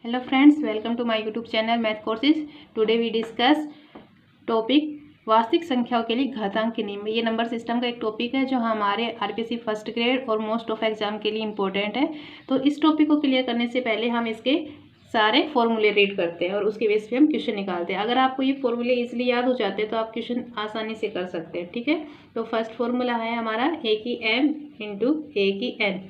Hello friends, welcome to my YouTube channel Math Courses. Today we discuss topic वास्तविक संख्याओं के लिए घातांक के नियम। ये नंबर सिस्टम का एक टॉपिक है जो हमारे आरपीएससी फर्स्ट ग्रेड और मोस्ट ऑफ एग्जाम के लिए इम्पोर्टेंट है। तो इस टॉपिक को क्लियर करने से पहले हम इसके सारे फॉर्मूले रीड करते हैं और उसके बेस पे हम क्वेश्चन निकालते हैं। अगर आपको ये फॉर्मूले इजीली याद हो जाते हैं तो आप क्वेश्चन आसानी से कर सकते हैं। ठीक है, तो फर्स्ट फॉर्मूला है हमारा ए की एम इंटू ए की एन।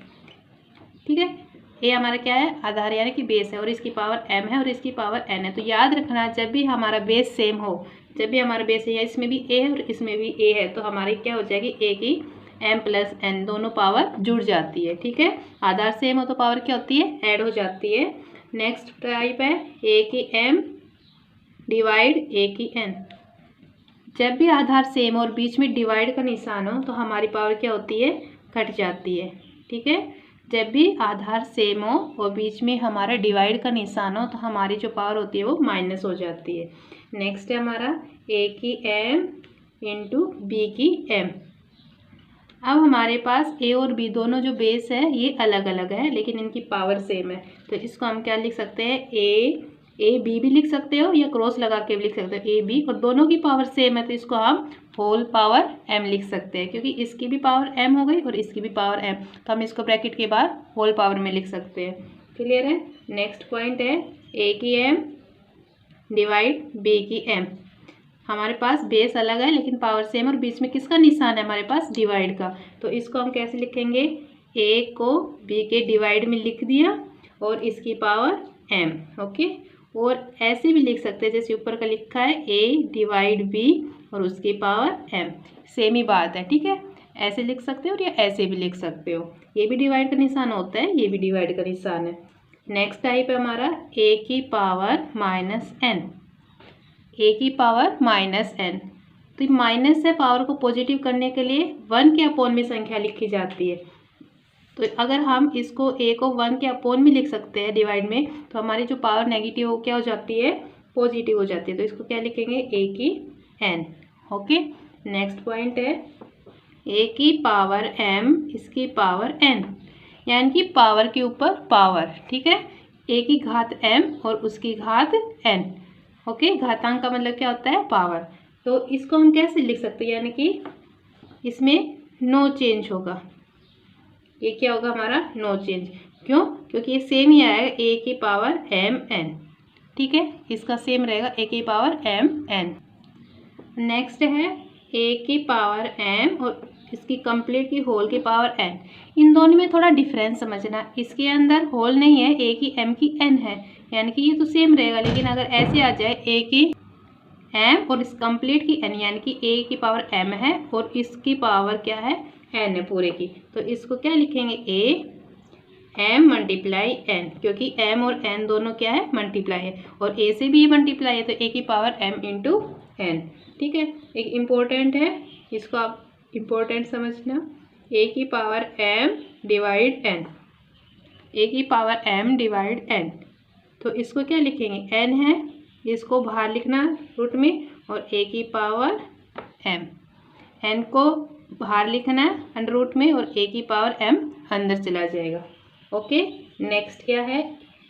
ठीक है, ये हमारा क्या है, आधार यानी कि बेस है और इसकी पावर m है और इसकी पावर n है। तो याद रखना, जब भी हमारा बेस सेम हो, जब भी हमारा बेस है, इसमें भी a है और इसमें भी a है, तो हमारी क्या हो जाएगी, a की m प्लस n दोनों पावर जुड़ जाती है। ठीक है, आधार सेम हो तो पावर क्या होती है, ऐड हो जाती है। नेक्स्ट टाइप है a की m डिवाइड a की n। जब भी आधार सेम और बीच में डिवाइड का निशान हो तो हमारी पावर क्या होती है, घट जाती है। ठीक है, जब भी आधार सेम हो और बीच में हमारा डिवाइड का निशान हो तो हमारी जो पावर होती है वो माइनस हो जाती है। नेक्स्ट है हमारा ए की एम इंटू बी की एम। अब हमारे पास ए और बी दोनों जो बेस है ये अलग अलग है लेकिन इनकी पावर सेम है, तो इसको हम क्या लिख सकते हैं, ए बी भी लिख सकते हो या क्रॉस लगा के भी लिख सकते हो, ए बी, और दोनों की पावर सेम है तो इसको हम होल पावर m लिख सकते हैं, क्योंकि इसकी भी पावर m हो गई और इसकी भी पावर m, तो हम इसको ब्रैकेट के बाद होल पावर में लिख सकते हैं। क्लियर है। नेक्स्ट पॉइंट है a की m डिवाइड b की m। हमारे पास बेस अलग है लेकिन पावर सेम और बीच में किसका निशान है, हमारे पास डिवाइड का, तो इसको हम कैसे लिखेंगे, a को b के डिवाइड में लिख दिया और इसकी पावर m। ओके, और ऐसे भी लिख सकते हैं जैसे ऊपर का लिखा है a डिवाइड b और उसकी पावर m, सेम ही बात है। ठीक है, ऐसे लिख सकते हो और या ऐसे भी लिख सकते हो, ये भी डिवाइड का निशान होता है, ये भी डिवाइड का निशान है। नेक्स्ट टाइप है हमारा a की पावर माइनस n। a की पावर माइनस n, तो माइनस से पावर को पॉजिटिव करने के लिए 1 के अपोन में संख्या लिखी जाती है। तो अगर हम इसको a को 1 के अपोन में लिख सकते हैं डिवाइड में, तो हमारी जो पावर नेगेटिव हो क्या हो जाती है, पॉजिटिव हो जाती है। तो इसको क्या लिखेंगे, a की n। ओके, नेक्स्ट पॉइंट है a की पावर m इसकी पावर n, यानी कि पावर के ऊपर पावर। ठीक है, a की घात m और उसकी घात n। ओके, घातांक का मतलब क्या होता है, पावर। तो इसको हम कैसे लिख सकते हैं, यानी कि इसमें नो चेंज होगा, ये क्या होगा हमारा, नो चेंज। क्यों, क्योंकि ये सेम ही आएगा, a की पावर m n। ठीक है, इसका सेम रहेगा, a की पावर m n। नेक्स्ट है a की पावर m और इसकी कंप्लीट की होल की पावर n। इन दोनों में थोड़ा डिफरेंस समझना, इसके अंदर होल नहीं है, a की m की n है, यानी कि ये तो सेम रहेगा। लेकिन अगर ऐसे आ जाए a की m और इस कंप्लीट की n, यानी कि a की पावर m है और इसकी पावर क्या है, n है पूरे की, तो इसको क्या लिखेंगे, a m मल्टीप्लाई n, क्योंकि m और n दोनों क्या है, मल्टीप्लाई है और a से भी ये मल्टीप्लाई है, तो a की पावर m इंटू n। ठीक है, एक इम्पोर्टेंट है, इसको आप इम्पोर्टेंट समझना, a की power m divide n, a की पावर m डिवाइड n। तो इसको क्या लिखेंगे, n है, इसको बाहर लिखना रूट में, और a की पावर m, n को बाहर लिखना है अंडर रूट में और a की पावर m अंदर चला जाएगा। ओके, नेक्स्ट क्या है,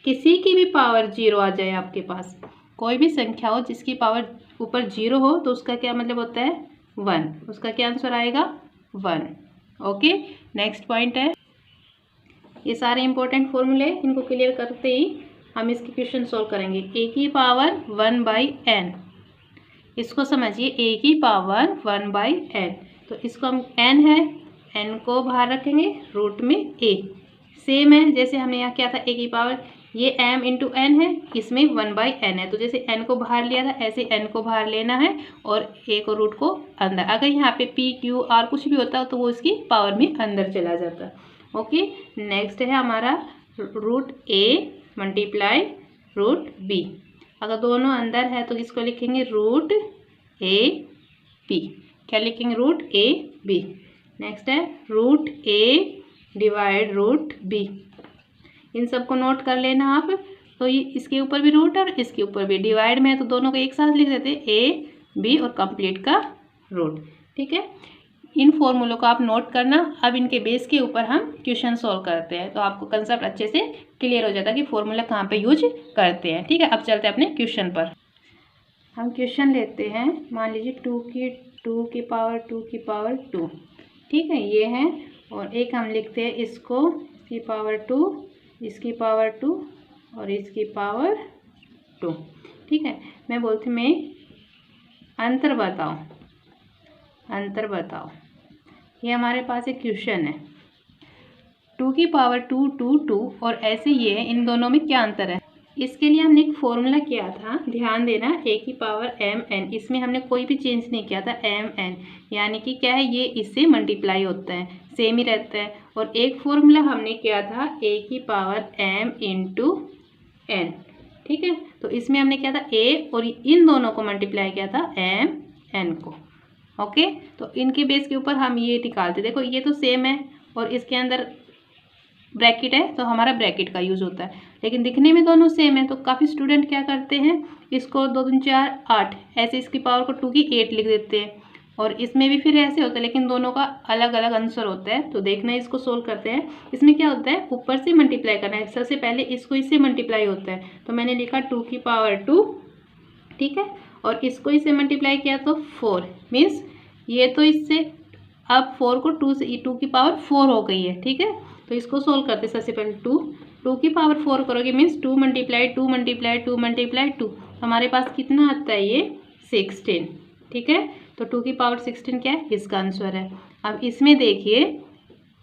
किसी की भी पावर 0 आ जाए, आपके पास कोई भी संख्या हो जिसकी पावर ऊपर 0 हो तो उसका क्या मतलब होता है, 1, उसका क्या आंसर आएगा, 1। ओके, नेक्स्ट पॉइंट है, ये सारे इंपॉर्टेंट फॉर्मूले, इनको क्लियर करते ही हम इसके क्वेश्चन सॉल्व करेंगे। a की पावर 1/n, इसको समझिए, a की पावर 1/n, तो इसको हम n है, n को बाहर रखेंगे रूट में a, सेम है जैसे हमने यहाँ किया था, a की पावर ये m इंटू n है, इसमें 1/n है, तो जैसे n को बाहर लिया था ऐसे n को बाहर लेना है और a को रूट को अंदर। अगर यहाँ पे p q r कुछ भी होता है तो वो इसकी पावर में अंदर चला जाता है। ओके, नेक्स्ट है हमारा root a multiply root b। अगर दोनों अंदर है तो इसको लिखेंगे रूट a b, क्या लिखेंगे, रूट a b। नेक्स्ट है root a divide root b, इन सबको नोट कर लेना आप। तो ये इसके ऊपर भी रूट और इसके ऊपर भी, डिवाइड में है तो दोनों को एक साथ लिख देते हैं, a b और कंप्लीट का रूट। ठीक है, इन फॉर्मूलों को आप नोट करना। अब इनके बेस के ऊपर हम क्वेश्चन सॉल्व करते हैं, तो आपको कंसेप्ट अच्छे से क्लियर हो जाता है कि फॉर्मूला कहाँ पे यूज करते हैं। ठीक है, अब चलते हैं अपने क्वेश्चन पर। हम क्वेश्चन लेते हैं, मान लीजिए 2 की पावर 2। ठीक है, ये है। और एक हम लिखते हैं इसको, इसकी पावर 2, इसकी पावर 2 और इसकी पावर 2। ठीक है, मैं बोलती मैं अंतर बताओ, अंतर बताओ। ये हमारे पास एक क्वेश्चन है, 2 की पावर 2 2 2 और ऐसे ये है, इन दोनों में क्या अंतर है। इसके लिए हमने एक फॉर्मूला किया था, ध्यान देना, a की पावर mn। इसमें हमने कोई भी चेंज नहीं किया था, mn यानी कि क्या है, ये इससे मल्टीप्लाई होता है, सेम ही रहता है। और एक फॉर्मूला हमने किया था a की पावर m इंटू n। ठीक है, तो इसमें हमने किया था a और इन दोनों को मल्टीप्लाई किया था m n को। ओके, तो इनके बेस के ऊपर हम ये निकालते, देखो ये तो सेम है और इसके अंदर ब्रैकेट है तो हमारा ब्रैकेट का यूज़ होता है, लेकिन दिखने में दोनों सेम है। तो काफ़ी स्टूडेंट क्या करते हैं, इसको 2 दूनी 4 8 ऐसे इसकी पावर को 2 की 8 लिख देते हैं, और इसमें भी फिर ऐसे होता है, लेकिन दोनों का अलग अलग आंसर होता है। तो देखना, इसको सोल्व करते हैं। इसमें क्या होता है, ऊपर से मल्टीप्लाई करना है, सबसे पहले इसको इससे मल्टीप्लाई होता है, तो मैंने लिखा 2 की पावर 2। ठीक है, और इसको इससे मल्टीप्लाई किया तो 4, मीन्स ये तो इससे, अब 4 को 2 से 2 की पावर 4 हो गई है। ठीक है, तो इसको सोल्व करते हैं। सबसे पहले 2 की पावर 4 करोगे, मीन्स 2 मल्टीप्लाई 2 मल्टीप्लाई 2 मल्टीप्लाई 2, हमारे पास कितना आता है, ये 16। ठीक है, तो 2 की पावर 16 क्या है, इसका आंसर है। अब इसमें देखिए,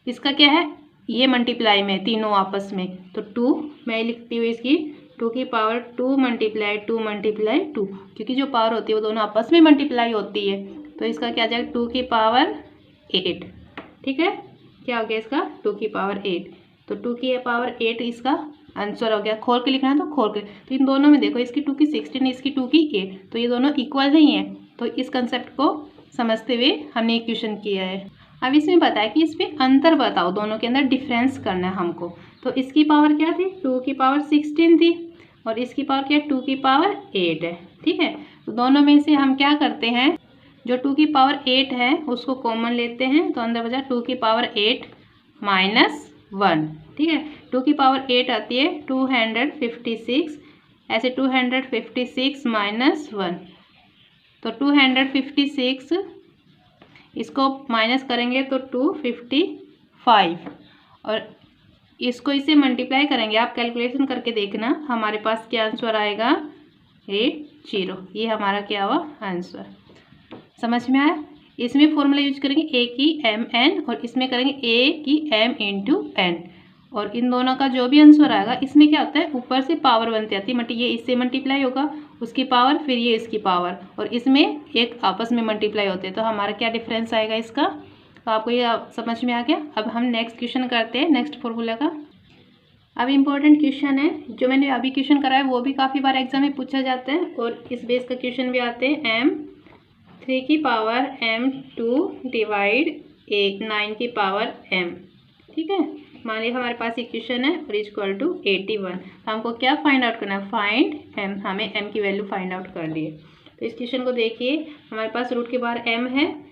इसका क्या है, ये मल्टीप्लाई में तीनों आपस में, तो 2 मैं लिखती हूँ इसकी 2 की पावर 2 मल्टीप्लाई 2 मल्टीप्लाई 2, क्योंकि जो पावर होती है वो दोनों आपस में मल्टीप्लाई होती है। तो इसका क्या जाएगा, 2 की पावर 8। ठीक है, क्या हो गया इसका, 2 की पावर 8। तो 2 की पावर 8 इसका आंसर हो गया। खोल के लिखना है तो खोल के, तो इन दोनों में देखो, इसकी 2 की 16, इसकी 2 की 8, तो ये दोनों इक्वल नहीं है। तो इस कंसेप्ट को समझते हुए हमने एक क्वेश्चन किया है। अब इसमें बताया कि इसमें अंतर बताओ, दोनों के अंदर डिफरेंस करना है हमको। तो इसकी पावर क्या थी, 2 की पावर 16 थी, और इसकी पावर क्या है, 2 की पावर 8 है। ठीक है, तो दोनों में से हम क्या करते हैं, जो 2 की पावर 8 है उसको कॉमन लेते हैं, तो अंदर बचा 2 की पावर 8 माइनस 1। ठीक है, 2 की पावर 8 आती है 256, ऐसे 256 माइनस 1, तो 256 इसको माइनस करेंगे तो 255, और इसको इसे मल्टीप्लाई करेंगे, आप कैलकुलेशन करके देखना हमारे पास क्या आंसर आएगा, 80। ये हमारा क्या हुआ आंसर, समझ में आया। इसमें फॉर्मूला यूज करेंगे a की mn, और इसमें करेंगे a की m इंटू n, और इन दोनों का जो भी आंसर आएगा, इसमें क्या होता है, ऊपर से पावर बनती आती है, ये इससे मल्टीप्लाई होगा उसकी पावर, फिर ये इसकी पावर, और इसमें एक आपस में मल्टीप्लाई होते हैं। तो हमारा क्या डिफरेंस आएगा इसका, तो आपको ये समझ में आ गया। अब हम नेक्स्ट क्वेश्चन करते हैं, नेक्स्ट फॉर्मूला का। अब इम्पोर्टेंट क्वेश्चन है, जो मैंने अभी क्वेश्चन कराया वो भी काफ़ी बार एग्जाम में पूछा जाता है, और इस बेस का क्वेश्चन भी आते हैं। m3 की पावर m2 डिवाइड 9 की पावर m। ठीक है, मान लीजिए हमारे पास एक क्वेश्चन है और इक्वल टू 81। हमको क्या फाइंड आउट करना है, फाइंड m, हमें m की वैल्यू फाइंड आउट कर लिए। तो इस क्वेश्चन को देखिए, हमारे पास रूट के बाहर m है।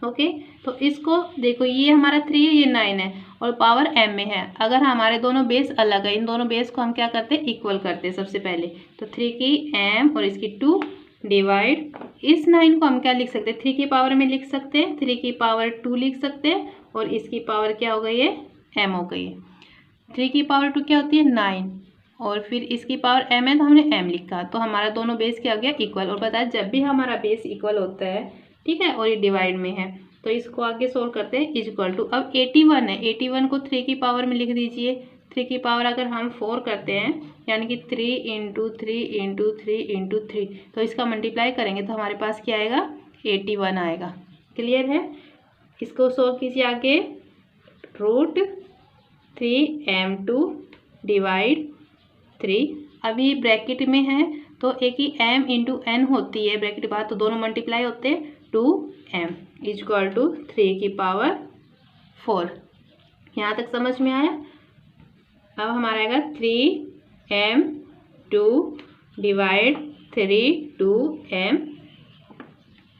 ओके, तो इसको देखो, ये हमारा 3 है, ये 9 है, और पावर m में है। अगर हमारे दोनों बेस अलग है, इन दोनों बेस को हम क्या करते हैं, इक्वल करते हैं सबसे पहले। तो 3 की m और इसकी 2 डिवाइड, इस 9 को हम क्या लिख सकते हैं, 3 की पावर में लिख सकते हैं, 3 की पावर 2 लिख सकते हैं, और इसकी पावर क्या हो गई है, m हो गई है। 3 की पावर 2 क्या होती है, 9, और फिर इसकी पावर m है तो हमने m लिखा, तो हमारा दोनों बेस क्या हो गया, इक्वल। और बताया जब भी हमारा बेस इक्वल होता है, ठीक है, और ये डिवाइड में है, तो इसको आगे सोल्व करते हैं। इक्वल टू, अब 81 है, 81 को 3 की पावर में लिख दीजिए। 3 की पावर अगर हम 4 करते हैं, यानी कि 3 इंटू 3 इंटू 3 इंटू 3, तो इसका मल्टीप्लाई करेंगे तो हमारे पास क्या आएगा, 81 आएगा। क्लियर है, इसको सोल्व कीजिए आगे। रूट 3m2 डिवाइड 3, अभी ब्रैकेट में है तो एक ही m इंटू n होती है ब्रैकेट बाहर, तो दोनों मल्टीप्लाई होते हैं, 2m इक्वल टू 3 की पावर 4। यहाँ तक समझ में आया। अब हमारा आएगा 3m2 डिवाइड 3 2m।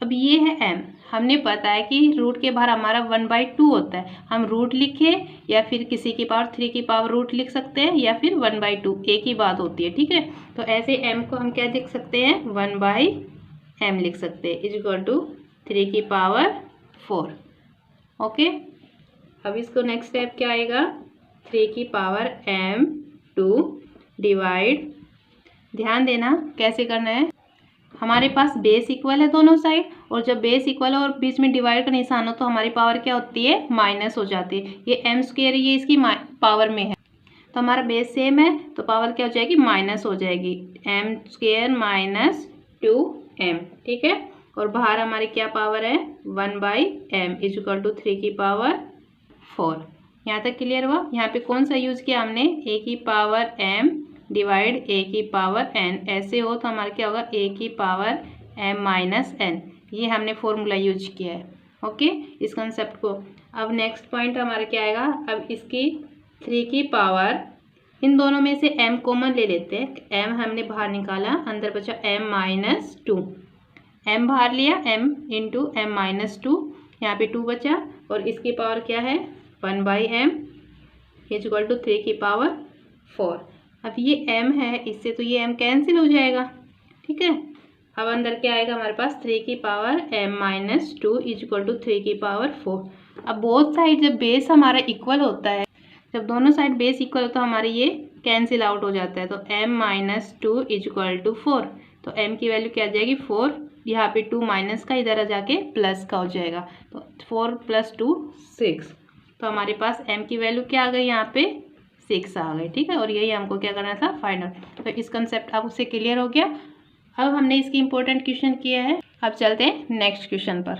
अब ये है m, हमने पता है कि रूट के बाहर हमारा 1/2 होता है, हम रूट लिखे या फिर किसी की पावर 3 की पावर रूट लिख सकते हैं या फिर 1/2, एक ही बात होती है। ठीक है, तो ऐसे m को हम क्या लिख सकते हैं, 1/m लिख सकते हैं, इज इक्वल टू 3 की पावर 4। ओके, अब इसको नेक्स्ट स्टेप क्या आएगा, 3 की पावर m2 डिवाइड, ध्यान देना कैसे करना है, हमारे पास बेस इक्वल है दोनों साइड, और जब बेस इक्वल है और बीच में डिवाइड का निशान हो तो हमारी पावर क्या होती है, माइनस हो जाती है। ये m स्क्वायर ये इसकी पावर में है, तो हमारा बेस सेम है तो पावर क्या हो जाएगी, माइनस हो जाएगी, m स्क्वायर माइनस 2m। ठीक है, और बाहर हमारी क्या पावर है, 1/m इज इक्वल टू 3 की पावर 4। यहाँ तक क्लियर हुआ। यहाँ पे कौन सा यूज किया हमने, a की पावर m डिवाइड a की पावर n, ऐसे हो तो हमारा क्या होगा, a की पावर m माइनस n, ये हमने फॉर्मूला यूज किया है। ओके, इस कंसेप्ट को। अब नेक्स्ट पॉइंट हमारा क्या आएगा, अब इसकी 3 की पावर, इन दोनों में से m कॉमन ले लेते हैं, m हमने बाहर निकाला, अंदर बचा m माइनस 2, m बाहर लिया, m इंटू m माइनस 2, यहाँ पे 2 बचा, और इसकी पावर क्या है, 1/m इज इक्वल टू 3 की पावर 4। अब ये m है, इससे तो ये m कैंसिल हो जाएगा। ठीक है, अब अंदर क्या आएगा हमारे पास, 3 की power m minus 2 is equal to 3 की पावर 4। अब बोथ साइड जब बेस हमारा इक्वल होता है, जब दोनों साइड बेस इक्वल होता है हमारे ये कैंसिल आउट हो जाता है, तो m minus 2 is equal to 4, तो m की वैल्यू क्या आ जाएगी, 4, यहाँ पे 2 माइनस का इधर आ जाके प्लस का हो जाएगा, तो 4 + 2 6, तो हमारे पास m की वैल्यू क्या आ गई, यहाँ पे 6 आ गई। ठीक है, और यही हमको क्या करना था, फाइंड आउट। तो इस कंसेप्ट आप उससे क्लियर हो गया। अब हमने इसकी इंपॉर्टेंट क्वेश्चन किया है, अब चलते हैं नेक्स्ट क्वेश्चन पर।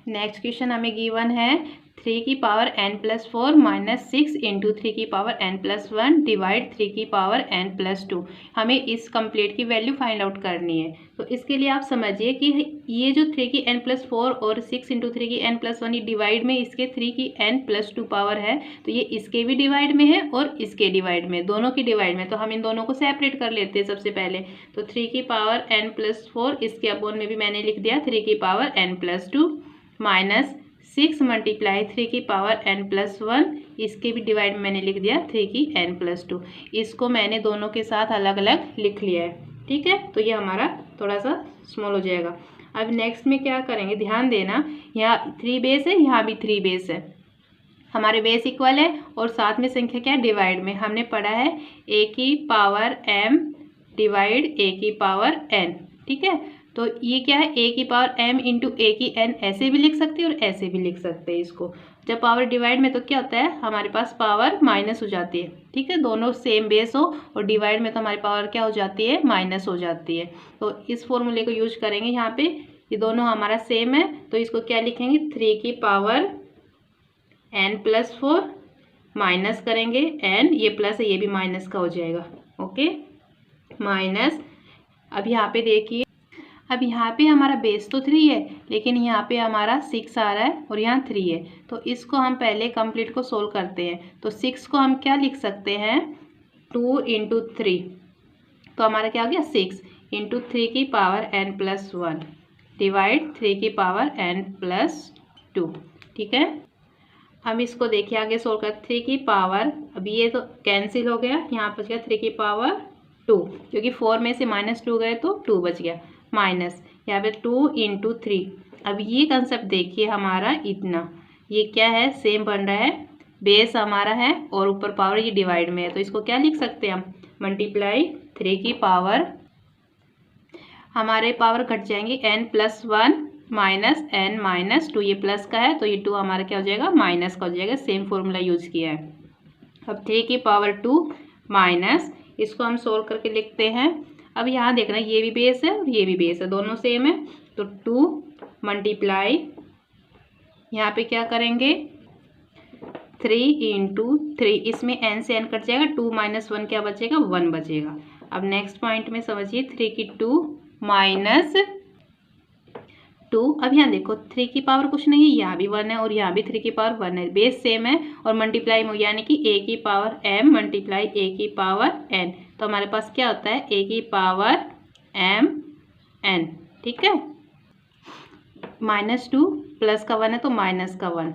नेक्स्ट क्वेश्चन हमें गिवन है 3 की पावर n+4 माइनस 6 इंटू 3 की पावर n+1 डिवाइड 3 की पावर n+2। हमें इस कंप्लीट की वैल्यू फाइंड आउट करनी है। तो इसके लिए आप समझिए कि ये जो 3 की n+4 और 6 इंटू 3 की n+1 ये डिवाइड में इसके 3 की n+2 पावर है, तो ये इसके भी डिवाइड में है और इसके डिवाइड में, दोनों की डिवाइड में। तो हम इन दोनों को सेपरेट कर लेते हैं सबसे पहले। तो 3 की पावर n+4 इसके अपोन में भी मैंने लिख दिया 3 की पावर n+2 माइनस 6 मल्टीप्लाई 3 की पावर n+1, इसके भी डिवाइड में मैंने लिख दिया 3 की n+2। इसको मैंने दोनों के साथ अलग अलग लिख लिया है। ठीक है, तो ये हमारा थोड़ा सा स्मॉल हो जाएगा। अब नेक्स्ट में क्या करेंगे, ध्यान देना, यहाँ 3 बेस है, यहाँ भी 3 बेस है, हमारे बेस इक्वल है और साथ में संख्या क्या है, डिवाइड में। हमने पढ़ा है a की पावर m डिवाइड a की पावर n। ठीक है, तो ये क्या है, a की पावर m इंटू a की n, ऐसे भी लिख सकते हैं और ऐसे भी लिख सकते हैं इसको। जब पावर डिवाइड में तो क्या होता है, हमारे पास पावर माइनस हो जाती है। ठीक है, दोनों सेम बेस हो और डिवाइड में तो हमारी पावर क्या हो जाती है, माइनस हो जाती है। तो इस फॉर्मूले को यूज करेंगे यहाँ पे, ये दोनों हमारा सेम है, तो इसको क्या लिखेंगे, 3 की पावर n+4 माइनस करेंगे n, ये प्लस है ये भी माइनस का हो जाएगा। ओके, माइनस, अब यहाँ पे देखिए, अब यहाँ पे हमारा बेस तो 3 है लेकिन यहाँ पे हमारा 6 आ रहा है और यहाँ 3 है, तो इसको हम पहले कंप्लीट को सोल्व करते हैं। तो 6 को हम क्या लिख सकते हैं, 2 इंटू 3, तो हमारा क्या हो गया, 6 इंटू 3 की पावर n+1 डिवाइड 3 की पावर n+2। ठीक है, हम इसको देखिए आगे सोल्व कर, 3 की पावर, अभी ये तो कैंसिल हो गया, यहाँ बच गया 3 की पावर 2, क्योंकि 4 में से -2 गए तो 2 बच गया, माइनस यहाँ पे 2 इंटू 3। अब ये कंसेप्ट देखिए हमारा इतना, ये क्या है, सेम बन रहा है, बेस हमारा है और ऊपर पावर ये डिवाइड में है, तो इसको क्या लिख सकते हैं हम, मल्टीप्लाई 3 की पावर, हमारे पावर घट जाएंगे n+1 माइनस n-2, ये प्लस का है तो ये 2 हमारा क्या हो जाएगा, माइनस का हो जाएगा। सेम फॉर्मूला यूज किया है। अब 3 की पावर 2 माइनस, इसको हम सोल्व करके लिखते हैं। अब यहाँ देखना, ये भी बेस है और ये भी बेस है, दोनों सेम है, तो 2 मल्टीप्लाई, यहाँ पे क्या करेंगे, 3 इंटू 3, इसमें n से n कट जाएगा, 2 - 1 क्या बचेगा, 1 बचेगा। अब नेक्स्ट पॉइंट में समझिए, 3 की 2 माइनस 2, अब यहाँ देखो 3 की पावर कुछ नहीं है, यहाँ भी 1 है और यहाँ भी 3 की पावर 1 है, बेस सेम है और मल्टीप्लाई में, यानी कि a की पावर m मल्टीप्लाई a की पावर n, तो हमारे पास क्या होता है, a की पावर m n। ठीक है, -2 प्लस का 1 है तो माइनस का 1।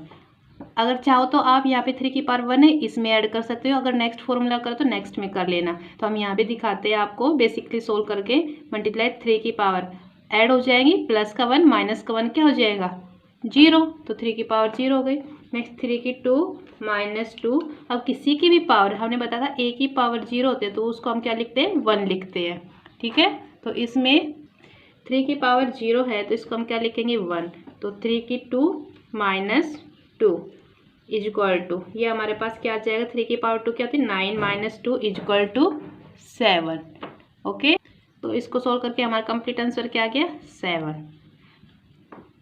अगर चाहो तो आप यहाँ पे 3 की पावर 1 है इसमें ऐड कर सकते हो, अगर नेक्स्ट फॉर्मूला करो तो नेक्स्ट में कर लेना। तो हम यहाँ पे दिखाते हैं आपको बेसिकली सोल्व करके। मल्टीप्लाई 3 की पावर ऐड हो जाएगी, प्लस का 1 माइनस का 1 क्या हो जाएगा 0, तो 3 की पावर 0 हो गई। नेक्स्ट 3 की 2 माइनस 2। अब किसी की भी पावर हमने बताया था a की पावर 0 होते हैं तो उसको हम क्या लिखते हैं 1 लिखते हैं, ठीक है। तो इसमें 3 की पावर 0 है तो इसको हम क्या लिखेंगे 1, तो 3 की 2 माइनस 2 इज इक्वल टू, ये हमारे पास क्या आ जाएगा 3 की पावर 2 क्या होती है 9 minus 2 is equal to 7। Okay, तो इसको सोल्व करके हमारा कंप्लीट आंसर क्या आ गया 7।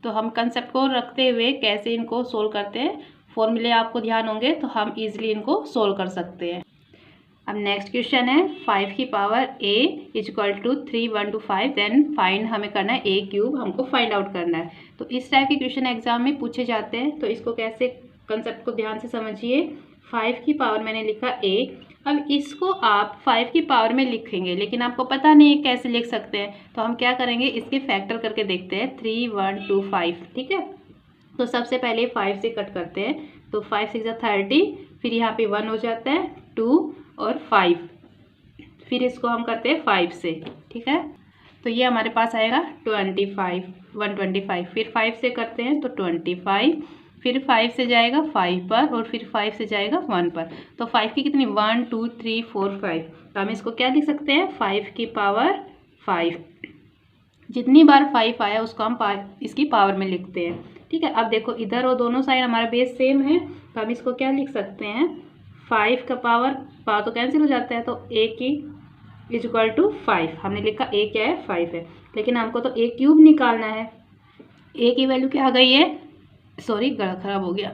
तो हम कंसेप्ट को रखते हुए कैसे इनको सोल्व करते हैं, फॉर्मूले आपको ध्यान होंगे तो हम इजीली इनको सोल्व कर सकते हैं। अब नेक्स्ट क्वेश्चन है 5 की power a is equal to 3 1 2 5, then find हमें करना है a क्यूब, हमको फाइंड आउट करना है। तो इस टाइप के क्वेश्चन एग्जाम में पूछे जाते हैं, तो इसको कैसे कंसेप्ट को ध्यान से समझिए। 5 की पावर मैंने लिखा a, अब इसको आप 5 की पावर में लिखेंगे लेकिन आपको पता नहीं है कैसे लिख सकते हैं, तो हम क्या करेंगे इसके फैक्टर करके देखते हैं 3 1 2 5, ठीक है। तो सबसे पहले 5 से कट करते हैं, तो 5 6 30, फिर यहाँ पे 1 हो जाता है 2 और 5, फिर इसको हम करते हैं 5 से, ठीक है। तो ये हमारे पास आएगा 25 125, फिर 5 से करते हैं तो 25, फिर 5 से जाएगा 5 पर और फिर 5 से जाएगा 1 पर। तो 5 की कितनी 1 2 3 4 5, तो हम इसको क्या लिख सकते हैं 5 की पावर 5। जितनी बार 5 आया उसको हम इसकी पावर में लिखते हैं, ठीक है। अब देखो इधर और दोनों साइड हमारा बेस सेम है तो हम इसको क्या लिख सकते हैं 5 का पावर तो कैंसिल हो जाता है, तो a की इज इक्वल टू 5, हमने लिखा a क्या है 5 है, लेकिन हमको तो a क्यूब निकालना है। a की वैल्यू क्या आ गई है, सॉरी गला खराब हो गया,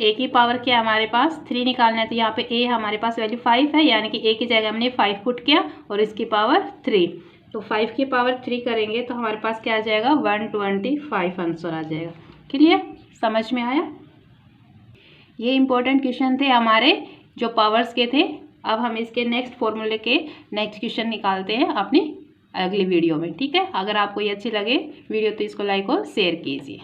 a की पावर क्या हमारे पास 3 निकालना है, तो यहाँ पे a हमारे पास वैल्यू 5 है, यानी कि a की जगह हमने 5 पुट किया और इसकी पावर 3, तो 5 की पावर 3 करेंगे तो हमारे पास क्या आ जाएगा 125 आंसर आ जाएगा। क्लियर, समझ में आया। ये इंपॉर्टेंट क्वेश्चन थे हमारे जो पावर्स के थे। अब हम इसके नेक्स्ट फॉर्मूले के नेक्स्ट क्वेश्चन निकालते हैं अपनी अगली वीडियो में, ठीक है। अगर आपको ये अच्छी लगे वीडियो तो इसको लाइक और शेयर कीजिए।